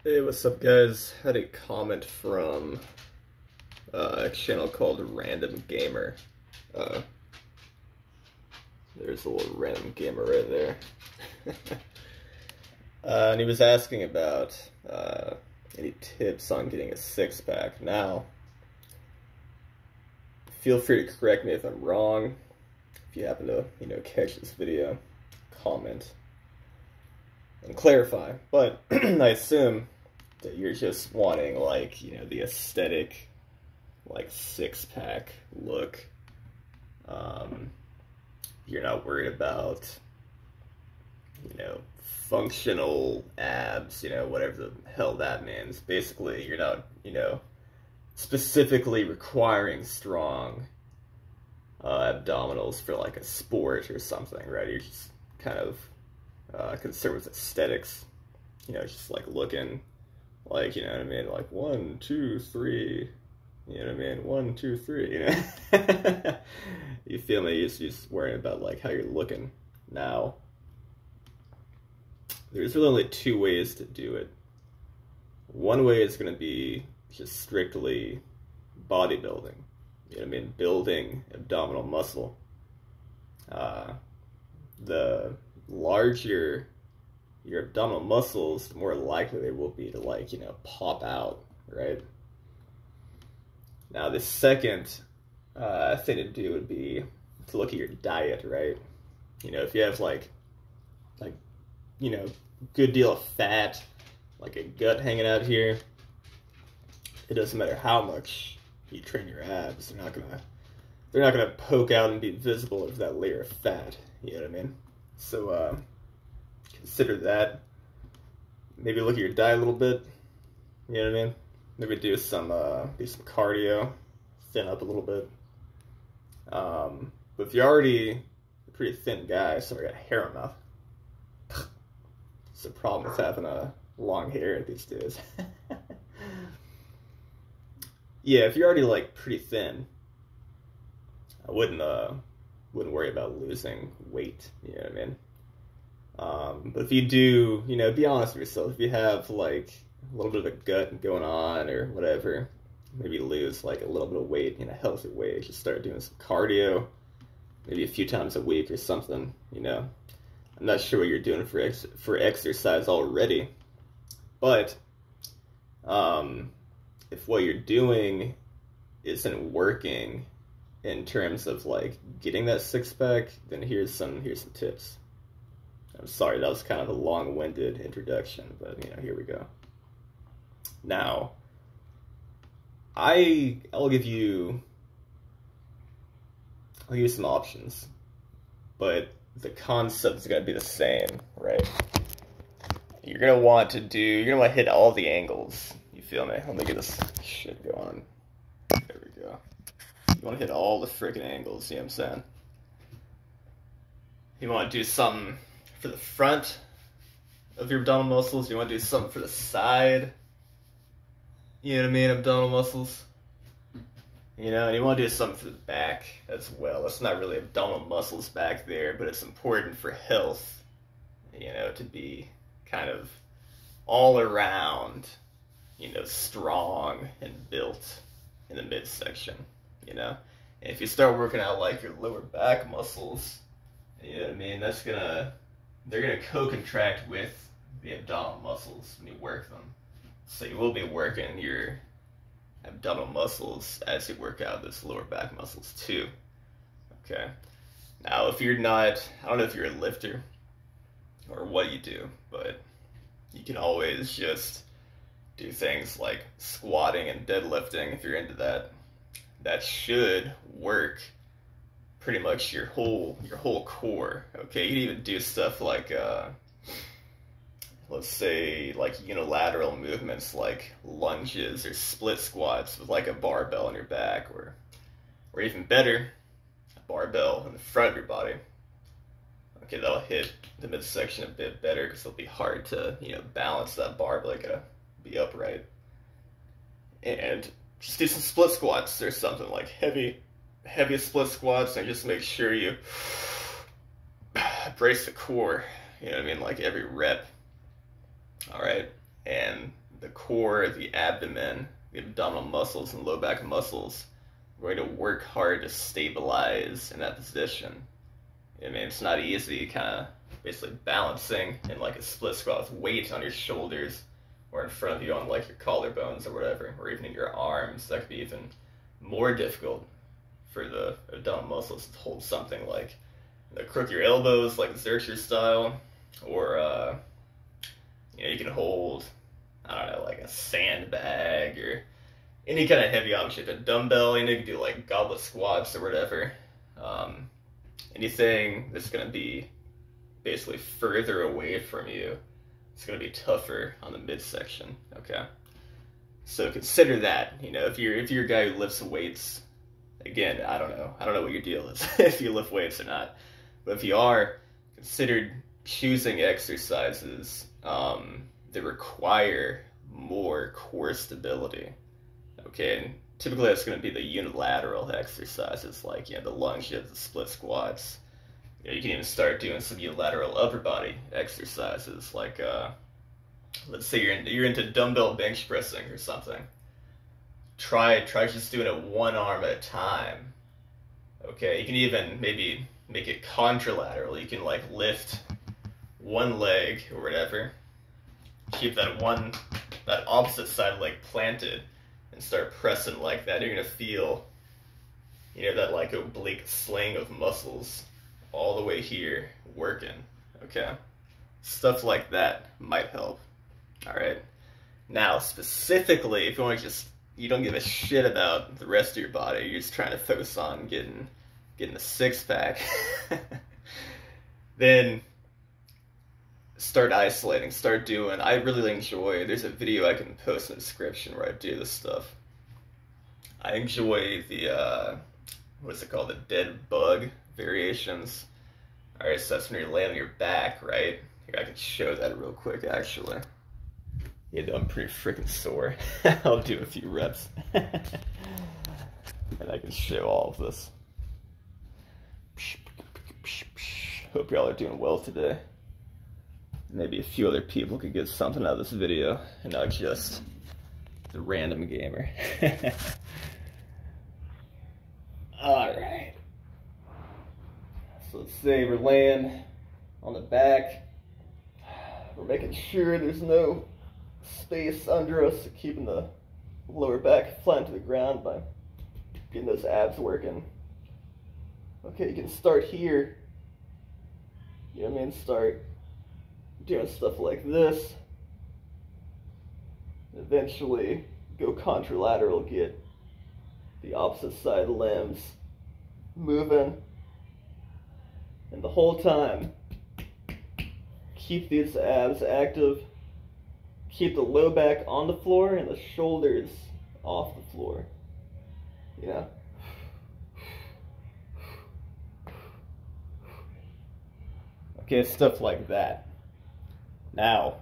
Hey, what's up, guys? Had a comment from a channel called Random Gamer. Uh, there's a little random gamer right there. And he was asking about any tips on getting a six-pack. Now, feel free to correct me if I'm wrong. If you happen to, catch this video, comment and clarify. But I assume that you're just wanting, the aesthetic, six-pack look. You're not worried about, functional abs, whatever the hell that means. Basically, you're not, specifically requiring strong abdominals for, a sport or something, right? You're just kind of concerned with aesthetics, just, looking, you know what I mean? 1, 2, 3, you know what I mean? 1, 2, 3, You feel me? You're just worrying about, how you're looking now. There's really only two ways to do it. One way is going to be just strictly bodybuilding. You know what I mean? Building abdominal muscle. The larger your abdominal muscles, the more likely they will be to pop out, right? Now the second thing to do would be to look at your diet, right? If you have good deal of fat, a gut hanging out here, it doesn't matter how much you train your abs, they're not gonna poke out and be visible of that layer of fat, you know what I mean? So consider that. Maybe look at your diet a little bit, you know what I mean? Maybe do some cardio, thin up a little bit. But if you're already a pretty thin guy, so I got hair on my mouth. It's a problem with having long hair these days. Yeah, if you're already pretty thin, I wouldn't worry about losing weight, you know what I mean? But if you do, be honest with yourself. If you have a little bit of a gut going on or whatever, maybe lose a little bit of weight in a healthy way. Just start doing some cardio, maybe a few times a week or something, I'm not sure what you're doing for exercise already, but if what you're doing isn't working in terms of getting that six-pack, then here's some tips. I'm sorry, that was kind of a long-winded introduction, but here we go. Now, I'll give you some options, but the concept is going to be the same, right? You're going to want to hit all the angles. You feel me? Let me get this shit going. There we go. You want to hit all the freaking angles, you know what I'm saying? You want to do something for the front of your abdominal muscles. You want to do something for the side. You know what I mean? Abdominal muscles. And you want to do something for the back as well. It's not really abdominal muscles back there, but it's important for health, to be kind of all around, strong and built in the midsection, And if you start working out your lower back muscles, you know what I mean? They're gonna co-contract with the abdominal muscles when you work them. So you will be working your abdominal muscles as you work out those lower back muscles too. Okay. Now, if you're not, I don't know if you're a lifter or what you do, but you can always just do things like squatting and deadlifting if you're into that. That should work pretty much your whole core. Okay, you can even do stuff let's say unilateral movements like lunges or split squats with a barbell on your back, or even better, a barbell in the front of your body. Okay, that'll hit the midsection a bit better because it'll be hard to balance that barbell. You gotta be upright, and just do some split squats or something heavy split squats, and just make sure you brace the core. You know what I mean? Every rep. All right. And the core, the abdomen, the abdominal muscles, and low back muscles are going to work hard to stabilize in that position. I mean, it's not easy, kind of basically balancing in like a split squat with weight on your shoulders or in front of you on like your collarbones or whatever, or even in your arms. That could be even more difficult for the abdominal muscles to hold something like, crook your elbows like Zercher style, or you can hold, I don't know, like a sandbag or any kind of heavy object, a dumbbell. You can do like goblet squats or whatever. Anything that's going to be basically further away from you, it's going to be tougher on the midsection. Okay, so consider that. If you're a guy who lifts weights, again, I don't know what your deal is if you lift weights or not, but if you are, consider choosing exercises that require more core stability. Okay, and typically that's going to be the unilateral exercises like the lunges, the split squats. You can even start doing some unilateral upper body exercises like let's say you're into dumbbell bench pressing or something. Try just doing it one arm at a time. Okay, you can even maybe make it contralateral. You can like lift one leg or whatever, keep that opposite side leg planted, and start pressing like that. You're gonna feel, that like oblique sling of muscles all the way here working. Okay, stuff like that might help. All right. Now, specifically, if you don't give a shit about the rest of your body, you're just trying to focus on getting the six pack, then start isolating, start doing, I really enjoy, there's a video I can post in the description where I do this stuff. I enjoy the, what's it called, the dead bug variations. Alright, so that's when you're laying on your back, right? Here, I can show that real quick, actually. I'm pretty freaking sore. I'll do a few reps. And I can show all of this. Hope y'all are doing well today. Maybe a few other people could get something out of this video, and not just the random gamer. Alright. So let's say we're laying on the back. We're making sure there's no space under us, keeping the lower back flat to the ground by getting those abs working. Okay, you can start here. Start doing stuff like this. Eventually go contralateral, get the opposite side limbs moving. And the whole time, keep these abs active. Keep the low back on the floor and the shoulders off the floor. Okay, stuff like that. Now,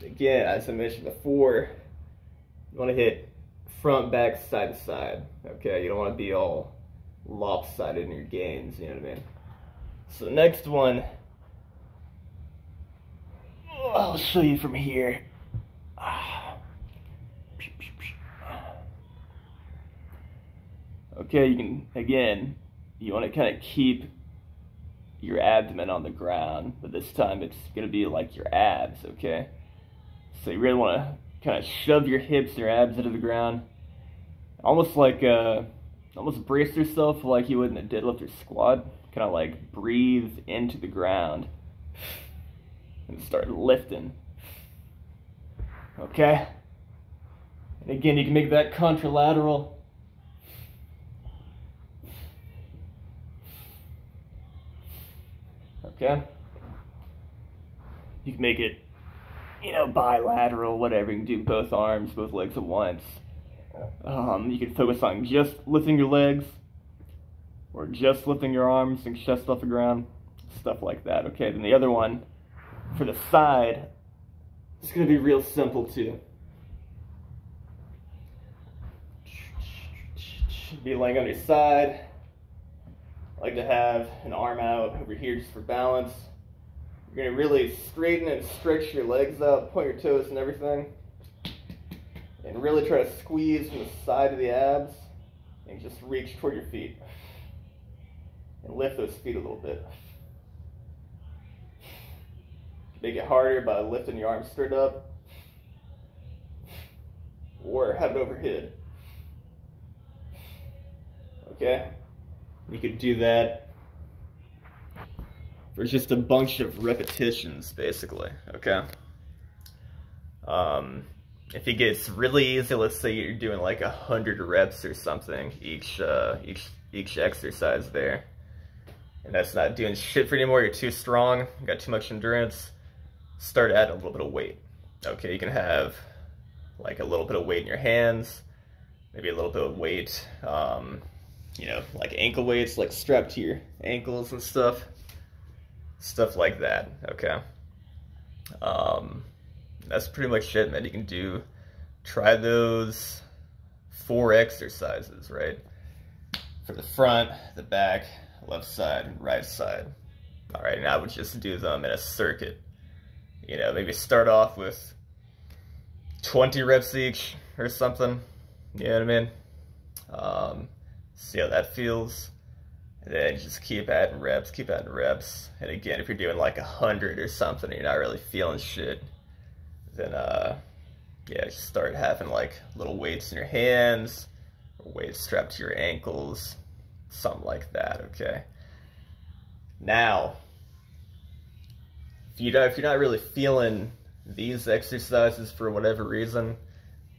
again, as I mentioned before, you want to hit front, back, side to side. Okay, you don't want to be all lopsided in your gains, you know what I mean? So the next one, I'll show you from here. Okay, you want to kind of keep your abdomen on the ground, but this time it's going to be like your abs, okay? So you really want to kind of shove your hips, your abs into the ground, almost brace yourself like you would in a deadlift or squat, kind of like breathe into the ground and start lifting, okay? And again, you can make that contralateral. Okay? You can make it, bilateral, whatever. You can do both arms, both legs at once. You can focus on just lifting your legs, or just lifting your arms and chest off the ground, stuff like that. Okay, then the other one, for the side, it's going to be real simple too. Be laying on your side. I like to have an arm out over here just for balance. You're going to really straighten and stretch your legs out, point your toes and everything. And really try to squeeze from the side of the abs and just reach toward your feet. And lift those feet a little bit. Make it harder by lifting your arms straight up or have it overhead. Okay? You could do that for just a bunch of repetitions, basically. Okay? If it gets really easy, let's say you're doing like 100 reps or something each exercise there, and that's not doing shit for you anymore, you're too strong, you got too much endurance, start adding a little bit of weight. Okay, you can have like a little bit of weight in your hands, maybe a little bit of weight, you know, like ankle weights, like strapped to your ankles and stuff like that. Okay. That's pretty much it, man. You can try those 4 exercises, right? For the front, the back, left side, and right side. All right, and I would just do them in a circuit. You know, maybe start off with 20 reps each or something. You know what I mean? See how that feels. And then just keep adding reps, And again, if you're doing like 100 or something, you're not really feeling shit, then yeah, just start having like little weights in your hands, or weights strapped to your ankles, something like that, okay? Now, if you're not really feeling these exercises for whatever reason,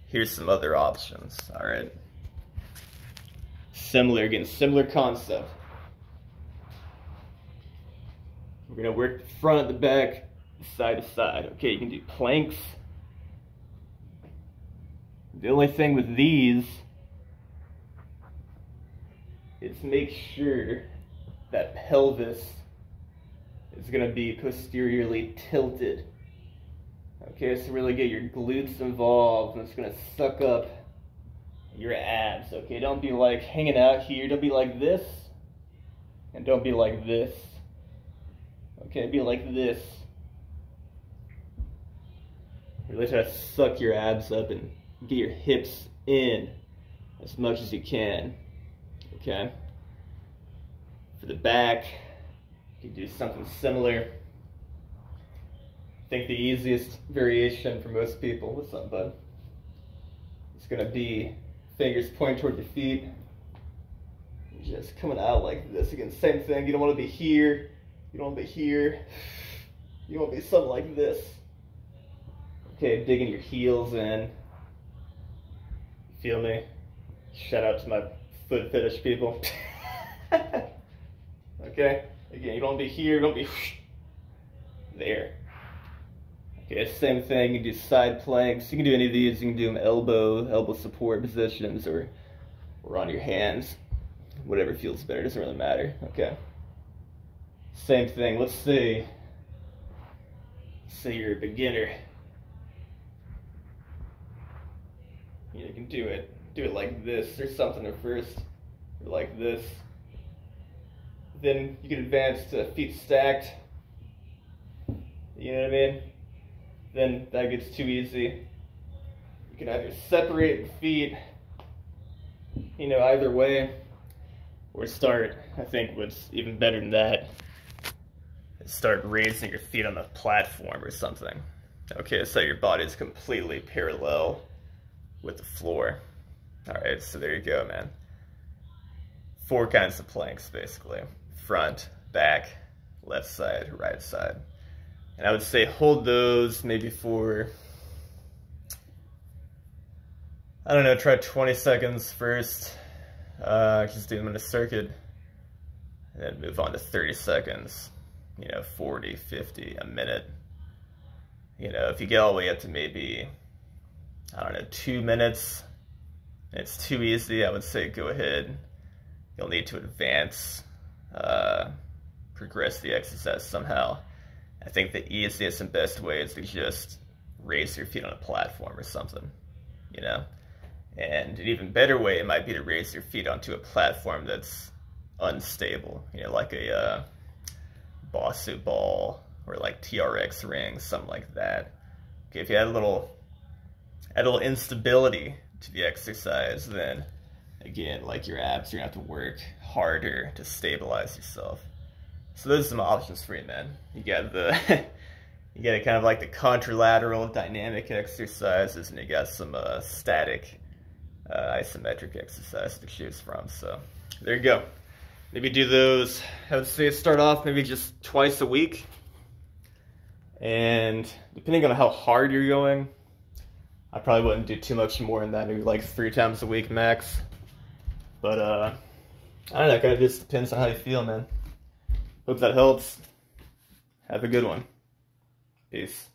here's some other options, all right? Similar concept. We're gonna work the front, the back, side to side. Okay, you can do planks. The only thing with these is make sure that pelvis is gonna be posteriorly tilted. Okay, so really get your glutes involved, and it's gonna suck up your abs. Okay, don't be like hanging out here. Don't be like this, and don't be like this. Okay, be like this. Really try to suck your abs up and get your hips in as much as you can. Okay? For the back, you can do something similar. I think the easiest variation for most people, what's up, bud? It's gonna be fingers pointing toward your feet. Just coming out like this. Again, same thing. You don't want to be here. You don't want to be here. You want to be something like this. Okay, digging your heels in. Feel me? Shout out to my foot fetish people. Okay? Again, you don't want to be here. You don't be there. Okay, same thing. You can do side planks. You can do any of these. You can do them elbow support positions, or on your hands. Whatever feels better. It doesn't really matter. Okay. Same thing. Let's say you're a beginner. You can do it like this or something at first, or like this. Then you can advance to feet stacked. You know what I mean? Then that gets too easy. You can either separate the feet, you know, either way, or start, I think what's even better than that, is start raising your feet on the platform or something. Okay, so your body's completely parallel with the floor. Alright, so there you go, man. 4 kinds of planks, basically. Front, back, left side, right side. And I would say hold those maybe for, I don't know, try 20 seconds first. Just do them in a circuit. And then move on to 30 seconds. You know, 40, 50, a minute. You know, if you get all the way up to maybe, I don't know, 2 minutes, and it's too easy, I would say go ahead. You'll need to advance, progress the exercise somehow. I think the easiest and best way is to just raise your feet on a platform or something, you know? And an even better way might be to raise your feet onto a platform that's unstable, you know, like a Bosu ball or like TRX rings, something like that. Okay, if you had a little add a little instability to the exercise, then again, like your abs, you're gonna have to work harder to stabilize yourself. So those are some options for you, man. You got the you got kind of like the contralateral dynamic exercises, and you got some static isometric exercise to choose from. So there you go. Maybe do those, I would say start off maybe just twice a week. And depending on how hard you're going, I probably wouldn't do too much more than that, maybe like 3 times a week max. But I don't know, it kind of just depends on how you feel, man. Hope that helps. Have a good one. Peace.